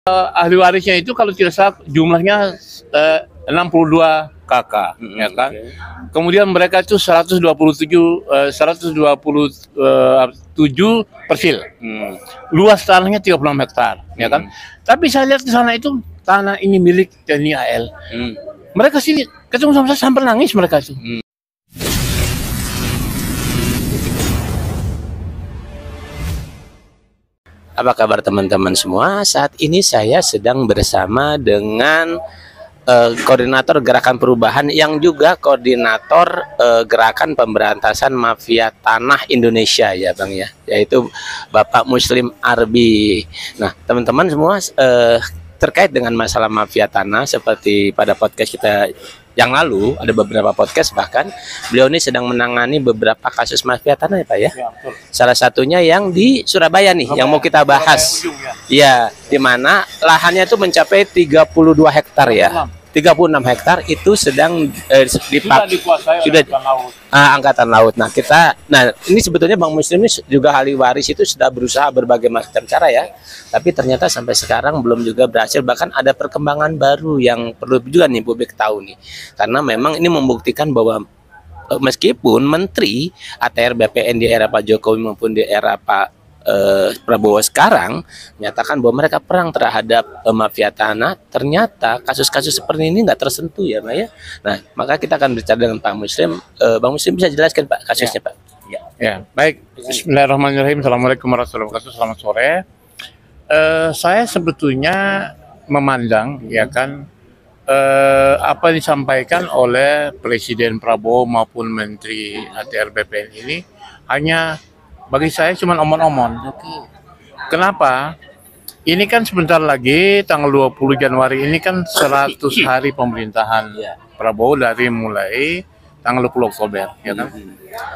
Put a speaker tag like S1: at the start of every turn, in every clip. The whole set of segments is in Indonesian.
S1: Ahli warisnya itu kalau tidak salah jumlahnya 62 kakak, ya kan. Kemudian mereka itu 127 persil. Luas tanahnya 36 hektar, ya kan. Tapi saya lihat di sana itu tanah ini milik TNI AL. Mereka sini ketemu sama saya sampai nangis mereka itu.
S2: Apa kabar teman-teman semua? Saat ini saya sedang bersama dengan koordinator gerakan perubahan yang juga koordinator gerakan pemberantasan mafia tanah Indonesia ya Bang ya, yaitu Bapak Muslim Arbi. Nah teman-teman semua, terkait dengan masalah mafia tanah, seperti pada podcast kita yang lalu, ada beberapa podcast bahkan beliau ini sedang menangani beberapa kasus mafia tanah ya Pak ya. Salah satunya yang di Surabaya nih, yang mau kita bahas. Ya, di mana lahannya itu mencapai 32 hektar ya. 36 hektar itu sedang
S1: dikuasai
S2: sudah angkatan laut. Nah, ini sebetulnya Bang Muslim ini juga ahli waris itu sudah berusaha berbagai macam cara ya. Tapi ternyata sampai sekarang belum juga berhasil. Bahkan ada perkembangan baru yang perlu juga nih publik tahu nih. Karena memang ini membuktikan bahwa meskipun Menteri ATR BPN di era Pak Jokowi maupun di era Pak Prabowo sekarang menyatakan bahwa mereka perang terhadap mafia tanah, ternyata kasus-kasus seperti ini nggak tersentuh ya Pak ya. Nah, maka kita akan bicara dengan Pak Muslim. Bang Muslim bisa jelaskan Pak kasusnya Pak?
S1: Ya, baik. Bismillahirrahmanirrahim. Assalamualaikum warahmatullahi wabarakatuh. Selamat sore. Saya sebetulnya memandang ya kan apa yang disampaikan oleh Presiden Prabowo maupun Menteri ATR BPN ini hanya bagi saya cuma omon-omon. Kenapa? Ini kan sebentar lagi tanggal 20 Januari ini kan 100 hari pemerintahan Prabowo dari mulai tanggal 20 Oktober, ya kan?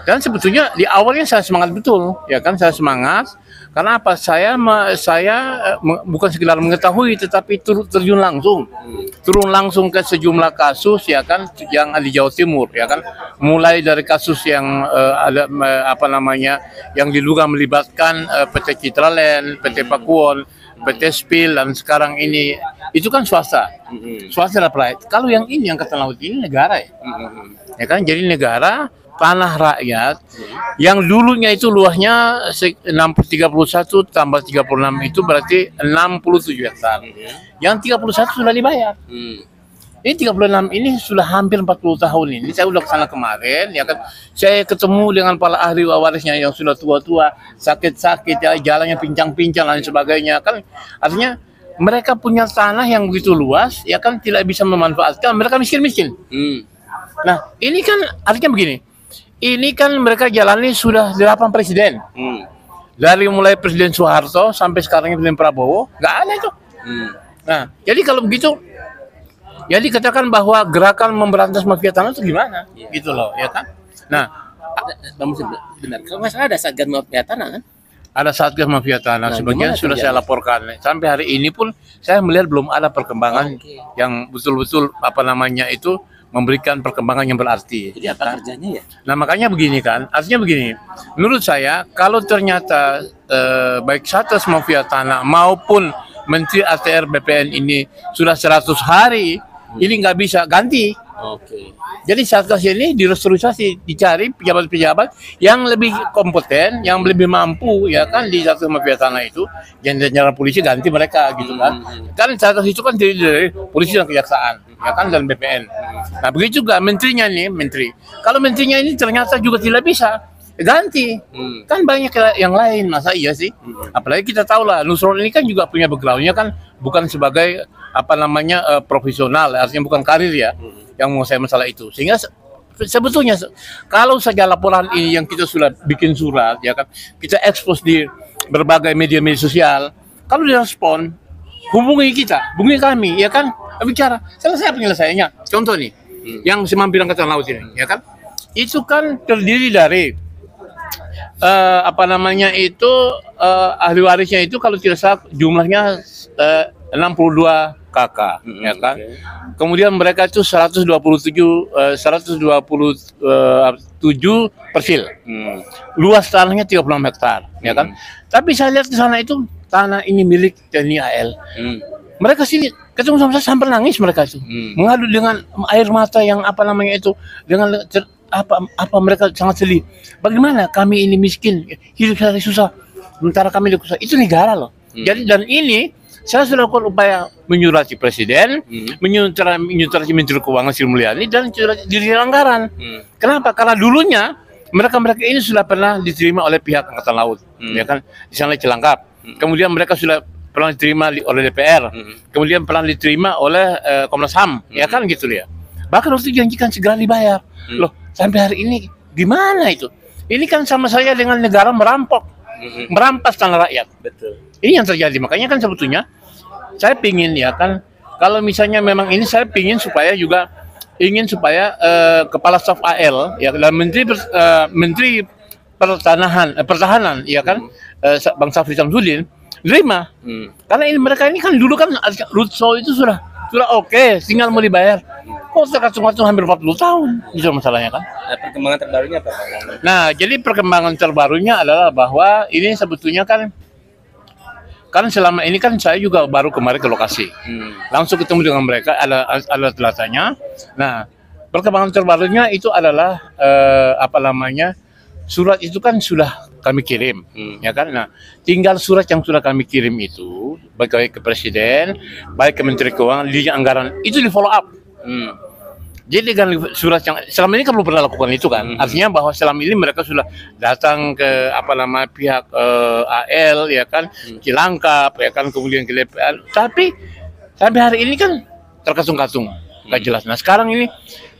S1: Dan sebetulnya di awalnya saya semangat betul, ya kan? Saya semangat karena apa? Saya bukan sekedar mengetahui, tetapi terjun langsung, turun langsung ke sejumlah kasus, ya kan? Yang ada di Jawa Timur, ya kan? Mulai dari kasus yang ada yang diduga melibatkan PT Citraland, PT Pakuwon, PT Spil, dan sekarang ini itu kan swasta, swasta lah private. Kalau yang ini angkatan laut ini negara ya, ya kan? Jadi negara, tanah rakyat yang dulunya itu luasnya 31 tambah 36 itu berarti 67 hektar. Yang 31 sudah dibayar. Ini 36 ini sudah hampir 40 tahun ini. Saya udah kesana kemarin, ya kan. Saya ketemu dengan para ahli warisnya yang sudah tua-tua, sakit-sakit, ya, jalannya pincang-pincang dan sebagainya. Kan artinya mereka punya tanah yang begitu luas, ya kan, tidak bisa memanfaatkan. Mereka miskin-miskin. Nah, ini kan artinya begini. Ini kan mereka jalani sudah 8 presiden. Dari mulai Presiden Soeharto sampai sekarang Presiden Prabowo, nggak ada itu. Nah, jadi kalau begitu, ya dikatakan bahwa gerakan memberantas mafia tanah itu gimana? Gitu loh, ya kan? Nah,
S2: benar. Kalau nggak salah ada Satgas Mafia Tanah kan?
S1: ada Satgas Mafia Tanah, sebagian sudah saya laporkan. Sampai hari ini pun saya melihat belum ada perkembangan yang betul-betul itu memberikan perkembangan yang berarti.
S2: Jadi apa kerjanya ya?
S1: Nah makanya begini kan, artinya begini. Menurut saya kalau ternyata baik Satgas Mafia Tanah maupun Menteri ATR BPN ini sudah 100 hari, ini nggak bisa ganti. Jadi Satgas ini direstrukturisasi, dicari pejabat-pejabat yang lebih kompeten, yang lebih mampu, ya kan, di Satgas Mafia Tanah itu, jenderal polisi ganti mereka gitu kan. Kan Satgas itu kan dari polisi dan kejaksaan, ya kan, dan BPN. Nah begitu juga menterinya nih, kalau menterinya ini ternyata juga tidak bisa ganti, kan banyak yang lain, masa iya sih? Apalagi kita tahu lah, Nusron ini kan juga punya backgroundnya kan bukan sebagai profesional, artinya bukan karir ya, yang menguasai masalah itu. Sehingga sebetulnya kalau saja laporan ini yang kita sudah bikin surat, ya kan, kita expose di berbagai media-media sosial, kalau direspon, hubungi kami, ya kan, bicara, selesai penyelesaiannya. Contoh nih, yang Semampi Angkatan Laut ini, ya kan, itu kan terdiri dari ahli warisnya itu kalau tidak salah jumlahnya 62 kakak, ya kan. Kemudian mereka itu 127 persil. Luas tanahnya 36 hektar, ya kan. Tapi saya lihat di sana itu tanah ini milik TNI AL. Mereka sini ketemu sama saya sampai nangis mereka itu. Mengadu dengan air mata yang apa namanya itu, dengan apa mereka sangat sedih. Bagaimana kami ini miskin, hidup saya susah, sementara kami hidup susah. Itu negara loh. Jadi dan ini saya sudah lakukan upaya menyurati presiden, menyurati Menteri Keuangan Sri Mulyani dan Dirjen Anggaran. Kenapa? Karena dulunya mereka ini sudah pernah diterima oleh pihak Angkatan Laut, ya kan, di sana Cilangkap. Kemudian mereka sudah pernah diterima oleh DPR, kemudian pernah diterima oleh Komnas HAM, ya kan gitu ya. Bahkan waktu dijanjikan segera dibayar. Loh, sampai hari ini gimana itu? Ini kan sama saya dengan negara merampas tanah rakyat.
S2: Betul.
S1: Ini yang terjadi. Makanya kan sebetulnya saya pingin ya kan, kalau misalnya memang ini saya pingin supaya kepala staf AL ya dan menteri pertahanan ya kan, Bang Syafri Samsudin terima. Karena ini mereka ini kan dulu kan Rutso itu sudah oke, tinggal mau dibayar. Kok terkacung-kacung hampir 40 tahun? Itu masalahnya kan.
S2: Nah, perkembangan terbarunya apa?
S1: Nah, jadi perkembangan terbarunya adalah bahwa ini sebetulnya kan selama ini kan saya juga baru kemarin ke lokasi. Langsung ketemu dengan mereka, ada telatannya. Nah, perkembangan terbarunya itu adalah surat itu kan sudah kami kirim, ya kan. Nah, tinggal surat yang sudah kami kirim itu baik ke presiden, baik ke Menteri Keuangan, Dirjen Anggaran itu di follow up. Jadi dengan surat yang selama ini kan belum pernah lakukan itu kan, artinya bahwa selama ini mereka sudah datang ke pihak AL ya kan, Cilangkap ya kan, kemudian ke DPR, tapi sampai hari ini kan terkacung-kacung, nggak jelas. Nah sekarang ini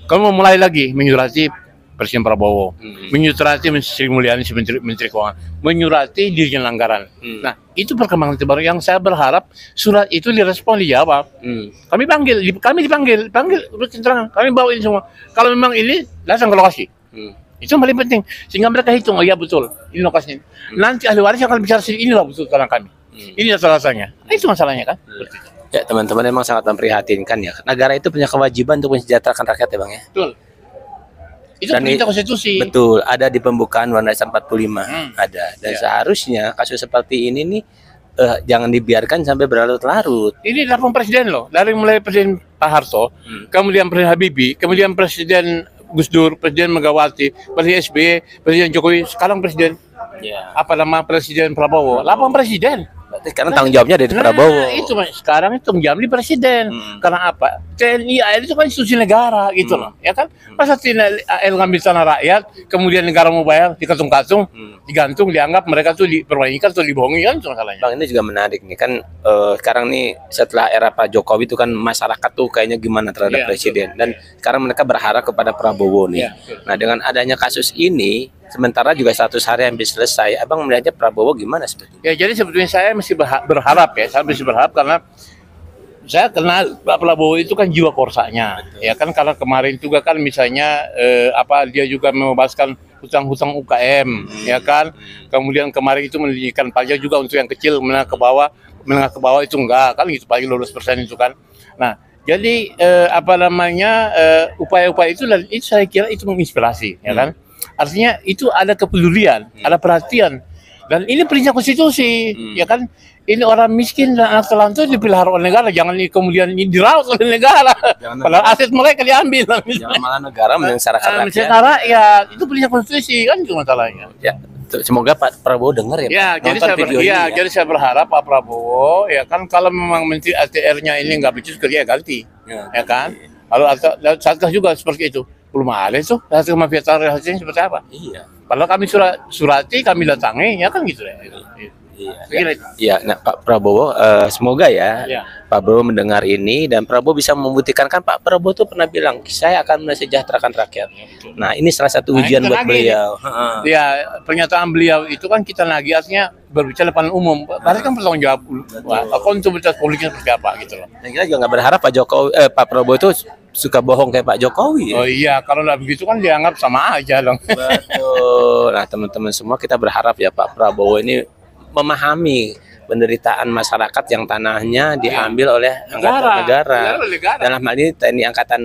S1: kalau mau mulai lagi menyurati Presiden Prabowo, menyurati Sri Mulyani Menteri Keuangan, menyurati Dirjen Anggaran. Nah, itu perkembangan terbaru yang saya berharap surat itu direspon, dijawab. Kami dipanggil keterangan, kami bawa ini semua. Kalau memang ini datang ke lokasi. Itu yang paling penting, sehingga mereka hitung, oh iya betul, ini lokasinya. Nanti ahli waris akan bicara sini, inilah betul tanah kami. Ini data-datanya. Nah, itu masalahnya kan.
S2: Ya teman-teman, memang sangat memprihatinkan ya. Negara itu punya kewajiban untuk mensejahterakan rakyat ya Bang ya.
S1: Betul. Itu perintah konstitusi.
S2: Betul, ada di pembukaan Undang-Undang 45 ada. Dan seharusnya kasus seperti ini nih jangan dibiarkan sampai berlarut-larut.
S1: Ini telepon presiden loh, dari mulai Presiden Pak Harto, kemudian Presiden Habibie, kemudian Presiden Gus Dur, Presiden Megawati, Presiden SBY, Presiden Jokowi, sekarang Presiden Presiden Prabowo, 8 presiden.
S2: Karena tanggung jawabnya dari Prabowo.
S1: Itu sekarang itu tanggung jawab di presiden. Karena apa? TNI AL itu kan institusi negara gitu loh, ya kan? Masa TNI AL ngambil tanah rakyat, kemudian negara mau bayar, dikatung-katung, digantung, dianggap mereka tuh diperbaikan atau dibohongi, kan itu masalahnya.
S2: Bang, ini juga menarik nih kan, sekarang nih setelah era Pak Jokowi itu kan masyarakat tuh kayaknya gimana terhadap presiden, dan sekarang mereka berharap kepada Prabowo nih. Nah dengan adanya kasus ini, sementara juga 100 hari hampir selesai, Abang melihatnya Prabowo gimana sebetulnya? Ya
S1: jadi sebetulnya saya masih berharap ya, saya masih berharap karena saya kenal Pak Prabowo itu kan jiwa korsanya, ya kan, karena kemarin juga kan misalnya dia juga membebaskan hutang-hutang UKM, ya kan, kemudian kemarin itu meninggikan pajak juga untuk yang kecil, menengah ke bawah itu enggak kan gitu, paling 12% itu kan. Nah jadi upaya-upaya itu, dan itu saya kira itu menginspirasi, ya kan. Artinya itu ada kepedulian, ada perhatian, dan ini perintah konstitusi, ya kan. Ini orang miskin dan anak telantar dipelihara oleh negara, jangan kemudian dirawat oleh negara. Padahal aset mereka diambil.
S2: Jangan malah negara menyengsarakan
S1: rakyat. Itu perintah konstitusi kan, itu masalahnya.
S2: Ya, semoga Pak Prabowo dengar ya.
S1: Jadi saya berharap Pak Prabowo ya kan, kalau memang Menteri ATR-nya ini nggak becus kerja ganti, ya kan. Lalu Satgas juga seperti itu. Belum ada itu hasil mafia tanah hasilnya seperti apa? Iya. Padahal kami surati, kami datangi, ya kan gitu ya.
S2: Iya. Nah Pak Prabowo, semoga ya Pak Prabowo mendengar ini dan Prabowo bisa membuktikan, kan Pak Prabowo tuh pernah bilang saya akan mensejahterakan rakyat. Nah ini salah satu ujian buat beliau.
S1: Ya pernyataan beliau itu kan kita lagi artinya berbicara depan umum, berarti kan bertanggung jawab. Akuntabilitas politiknya seperti apa gitu loh.
S2: Dan kita juga nggak berharap Pak Prabowo itu suka bohong kayak Pak Jokowi.
S1: Oh iya, kalau nggak begitu kan dianggap sama aja dong.
S2: Betul. Nah teman-teman semua, kita berharap ya Pak Prabowo ini memahami penderitaan masyarakat yang tanahnya diambil oleh angkatan negara. Dalam hal ini TNI Angkatan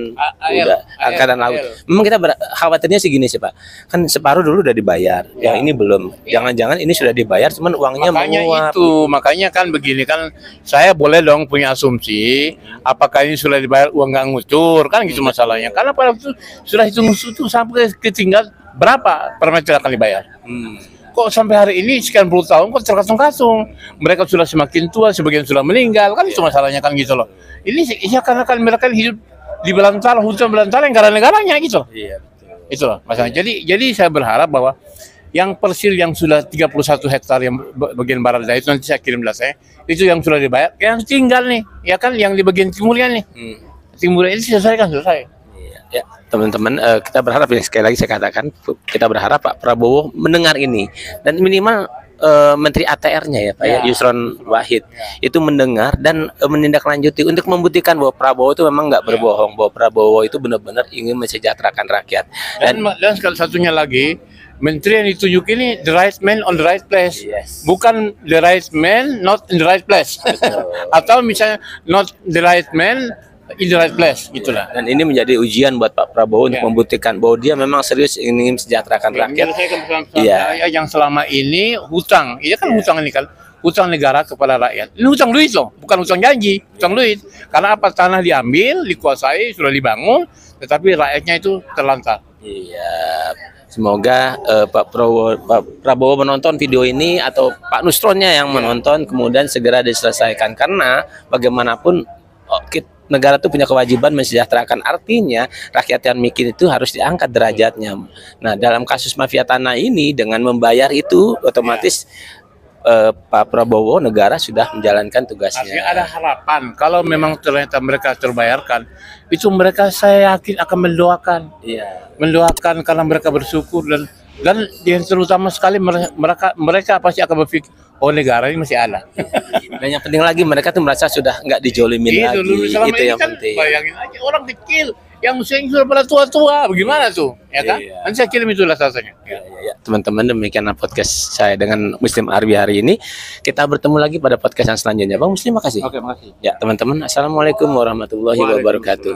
S2: Angkatan Laut. Memang kita khawatirnya sih gini sih Pak, kan separuh dulu udah dibayar, yang ini belum. Jangan-jangan ini sudah dibayar, cuman uangnya menguap.
S1: Makanya kan begini kan, saya boleh dong punya asumsi, apakah ini sudah dibayar uang nggak ngucur, kan gitu masalahnya. Karena pada waktu sudah hitung itu sampai ketinggal berapa per meter akan dibayar. Kok sampai hari ini sekian puluh tahun kok terkasung-kasung. Mereka sudah semakin tua, sebagian sudah meninggal, kan itu masalahnya kan gitu loh. Ini ya karena kan mereka hidup di belantara, hutan belantara yang negara-negaranya gitu. Iya, betul. Itu loh masalahnya. Jadi saya berharap bahwa yang persir yang sudah 31 hektar yang bagian barat daya itu nanti saya kirim saya, itu yang sudah dibayar, yang tinggal nih, ya kan yang di bagian timurnya nih. Timurnya ini selesai.
S2: Ya, teman-teman, kita berharap ya, sekali lagi saya katakan, kita berharap Pak Prabowo mendengar ini dan minimal Menteri ATR-nya ya Pak ya, Yusron Wahid itu mendengar dan menindaklanjuti untuk membuktikan bahwa Prabowo itu memang nggak berbohong, bahwa Prabowo itu benar-benar ingin mensejahterakan rakyat. Dan
S1: sekali satunya lagi, Menteri yang ditunjuk ini the right man on the right place, bukan the right man not in the right place. Atau misalnya not the right man in the right place, gitulah.
S2: Dan ini menjadi ujian buat Pak Prabowo untuk membuktikan bahwa dia memang serius ingin mensejahterakan rakyat.
S1: Iya. Yang selama ini hutang, hutang ini kan hutang negara kepada rakyat. Ini hutang duit loh, bukan hutang janji, hutang duit. Karena apa, tanah diambil, dikuasai, sudah dibangun, tetapi rakyatnya itu terlantar.
S2: Iya. Semoga Pak Prabowo menonton video ini atau Pak Nusronnya yang menonton kemudian segera diselesaikan, karena bagaimanapun negara itu punya kewajiban mensejahterakan, artinya rakyat yang miskin itu harus diangkat derajatnya. Nah, dalam kasus mafia tanah ini dengan membayar itu otomatis Pak Prabowo negara sudah menjalankan tugasnya.
S1: Artinya ada harapan kalau memang ternyata mereka terbayarkan, itu mereka saya yakin akan mendoakan. Mendoakan karena mereka bersyukur dan yang terutama sekali mereka pasti akan berpikir, oh negara ini masih ada.
S2: Dan yang penting lagi mereka tuh merasa sudah nggak dijolimin lagi. Itu yang
S1: kan
S2: penting.
S1: Bayangin aja orang kecil yang usianya sudah pada tua-tua, bagaimana tuh, ya kan? Nanti saya kirim itulah rasanya.
S2: Teman-teman, demikian podcast saya dengan Muslim Arbi hari ini. Kita bertemu lagi pada podcast yang selanjutnya. Bang Muslim, makasih.
S1: Oke, makasih.
S2: Ya, teman-teman, assalamualaikum warahmatullahi wabarakatuh.